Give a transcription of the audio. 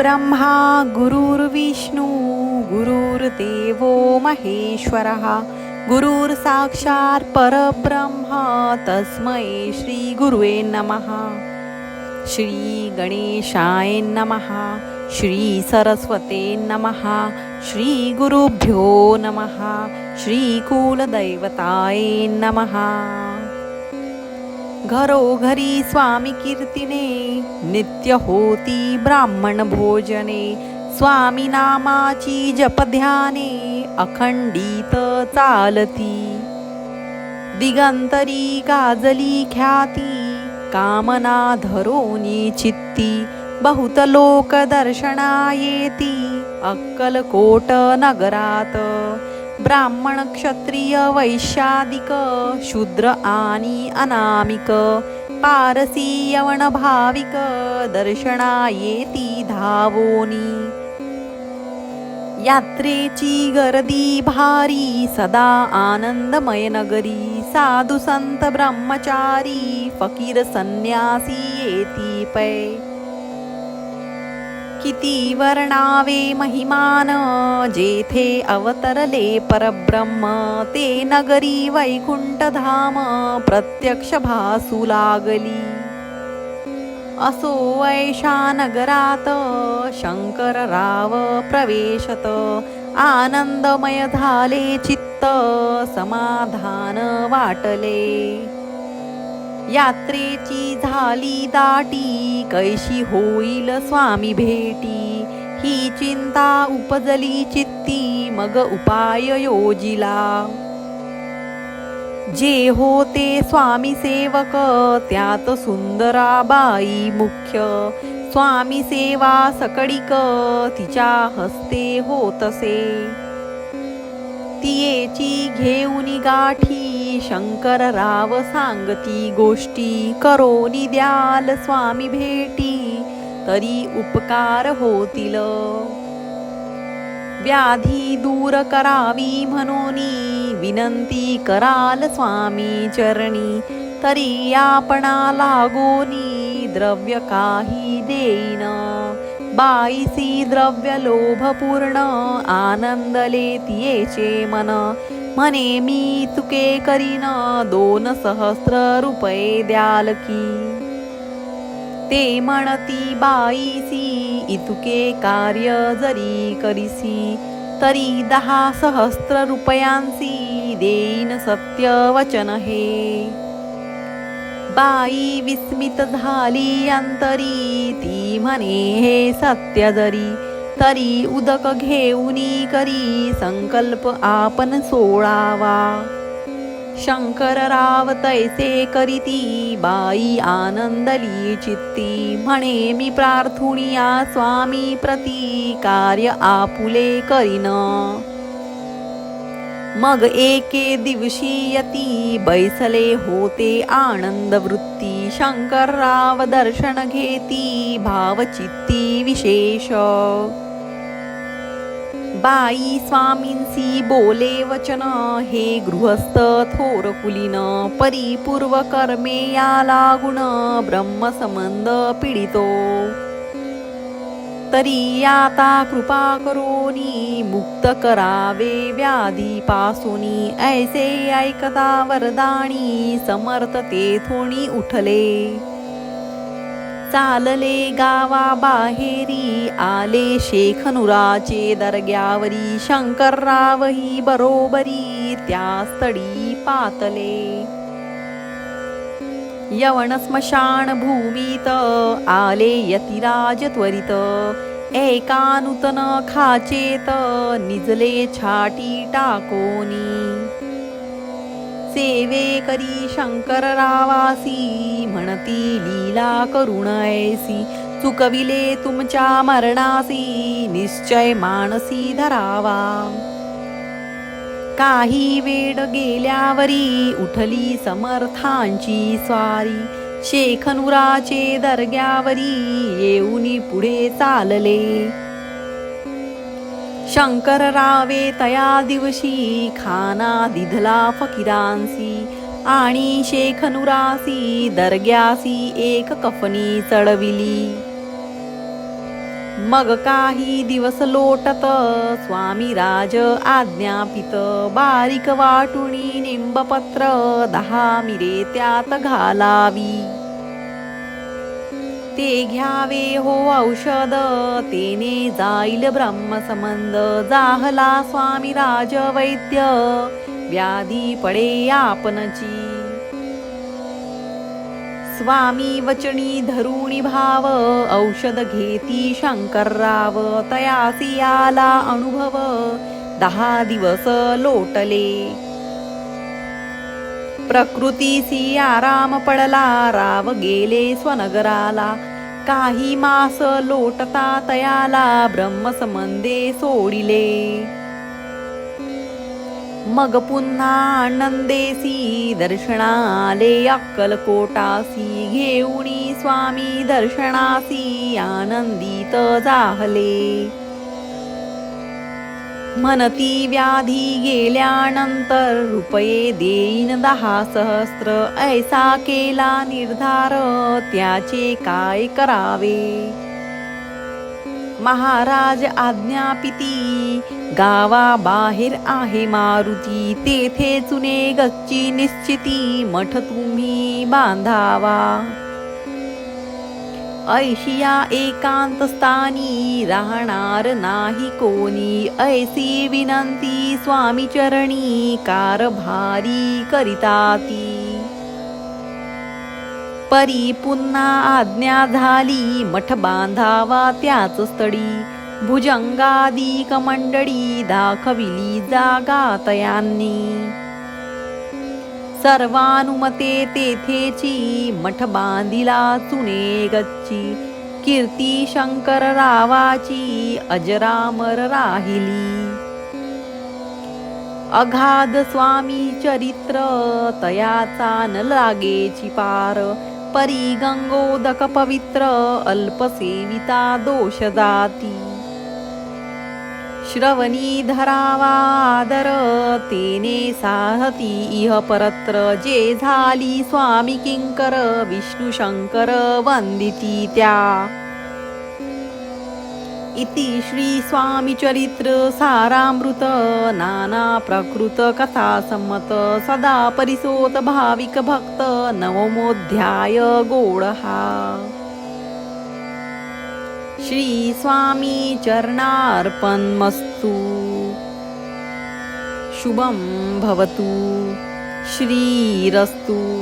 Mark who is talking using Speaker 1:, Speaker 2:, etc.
Speaker 1: गुरुर्ब्रह्मा गुरुर्विष्णू गुरुर्देवो महेश्वरः गुरुर्साक्षात् परब्रह्म तस्मै श्री गुरुवे नमः. श्री गणेशाय नमः. श्री सरस्वते नमः. श्री गुरुभ्यो नमः. श्री कुलदैवताय नमः. घरोघरी स्वामी कीर्तिने नित्य होती ब्राह्मण भोजने. स्वामी नामाची जपध्याने अखंडित चालती. दिगंतरी गाजली ख्याती कामना धरोनी चित्ती. बहुत लोक दर्शना येती अक्कलकोट नगरात. ब्राह्मण क्षत्रिय वैश्यादिक शूद्र आणि अनामिक. पारसी यवन भाविक दर्शना येती धावोनी. यात्रेची गर्दी भारी सदा आनंदमय नगरी. साधू संत ब्रह्मचारी फकीर संन्यासी येती पै. किती वर्णावे महिमान जेथे अवतरले परब्रह्म. ते नगरी वैकुंठ धाम प्रत्यक्ष भासू लागली. असो ऐशा नगरात शंकरराव प्रवेशत. आनंदमय झाले चित्त समाधान वाटले. यात्रेची झाली दाटी कैशी होईल स्वामी भेटी. ही चिंता उपजली चित्ती मग उपाय योजिला. जे होते स्वामी सेवक त्यात सुंदराबाई मुख्य. स्वामी सेवा सकडिक तिच्या हस्ते होतसे. तियेची घेऊनी गाठी शंकरराव सांगती गोष्टी. करोनी द्याल स्वामी भेटी तरी उपकार होतील. व्याधी दूर करावी म्हणूनी विनंती कराल स्वामी चरणी. तरी आपणा लागोनी द्रव्य काही देईन. बाईसी द्रव्य लोभपूर्ण आनंदले तियेचे मन. म्हणे मी तुके करीन 2 सहस्र रुपये द्याल की. ते म्हणती बाईसी इतुके कार्य जरी करीसी. तरी 10 सहस्र रुपयांसी देईन सत्य वचन हे. बाई विस्मित झाली अंतरी ती म्हणे हे सत्य जरी. तरी उदक घेऊनी करी संकल्प आपण सोळावा. शंकरराव तैसे करीती बाई आनंदली चित्ती. म्हणे मी प्रार्थुनिया स्वामी प्रती कार्य आपुले करीन. मग एके दिवशी यती बैसले होते आनंद वृत्ती. शंकरराव दर्शन घेती भावचित्ती विशेष. बाई स्वामींसी बोले वचन हे गृहस्थ थोर कुलीन. परिपूर्व कर्मे या लागुण ब्रह्मसंबंध पीडितो. तरी आता कृपा करोनी मुक्त करावे व्याधी पासोनी. ऐसे ऐकता वरदानी समर्थ तेथोनी उठले. चालले गावा बाहेरी आले शेखनुराचे दर्ग्यावरी. शंकररावही बरोबरी त्या स्थळी पातले. यवन स्मशान भूमीत आले यतिराज त्वरित. एका नूतन खाचेत निजले छाटी टाकोनी. सेवे करी शंकररावासी म्हणती लीला करुण ऐसी. चुकविले तुमच्या मरणासी निश्चय मानसी धरावा. काही वेळ गेल्यावरी उठली समर्थांची स्वारी. शेखनुराचे दर्ग्यावरी येऊनी पुढे चालले. शंकररावे तया दिवशी खाना दिधला फकीरांसी. आणि शेखनुरासी दर्ग्यासी एक कफनी चढविली. मग काही दिवस लोटत स्वामी राज आज्ञापित बारीक वाटुनी निंबपत्र 10 मिरे त्यात घालावी ते घ्यावे हो औषध तेने जाईल ब्रह्मसंबंध जाहला स्वामी राज वैद्य व्याधी पडे आपणची स्वामी वचनी धरुणी भाव औषध घेती शंकरराव तयासी आला अनुभव 10 दिवस लोटले प्रकृतीसी आराम पडला राव गेले स्वनगराला काही मास लोटता तयाला ब्रह्मसंबंधे सोडिले मग पुन्हा आनंदेसी दर्शनाले अक्कलकोटासी घेऊनी स्वामी दर्शनासी आनंदित जाहले म्हणती व्याधी गेल्यानंतर रुपये देईन 10 सहस्त्र ऐसा केला निर्धार त्याचे काय करावे महाराज आज्ञापिती गावाबाहेर आहे मारुती तेथे चुने गच्ची निश्चिती मठ तुम्ही बांधावा ऐशिया एकांत स्थानी राहणार नाही कोणी ऐसी विनंती स्वामी चरणी कारभारी करिताती परी पुन्हा आज्ञा झाली मठ बांधावा त्याच स्थळी भुजंगादिक मंडळी दाखविली जागा तयांनी सर्वानुमते तेथेची मठ बांधिला चुने गच्ची कीर्ती शंकर रावाची अजरामर राहिली अगाध स्वामी चरित्र तयाचा न लागेची पार परी गंगोदक पवित्र अल्पसेविता दोष जाती श्रवणी धरावा आदर तेने साहती इह परत्र जे झाली स्वामी किंकर विष्णू शंकर वंदिती त्या इति श्री स्वामी चरित्र सारामृत नाना प्रकृत कथा संमत सदा परिसोत भाविक भक्त नवमोध्याय गोडहा श्री स्वामी चरणार्पणमस्तु शुभं भवतु श्रीरस्तु।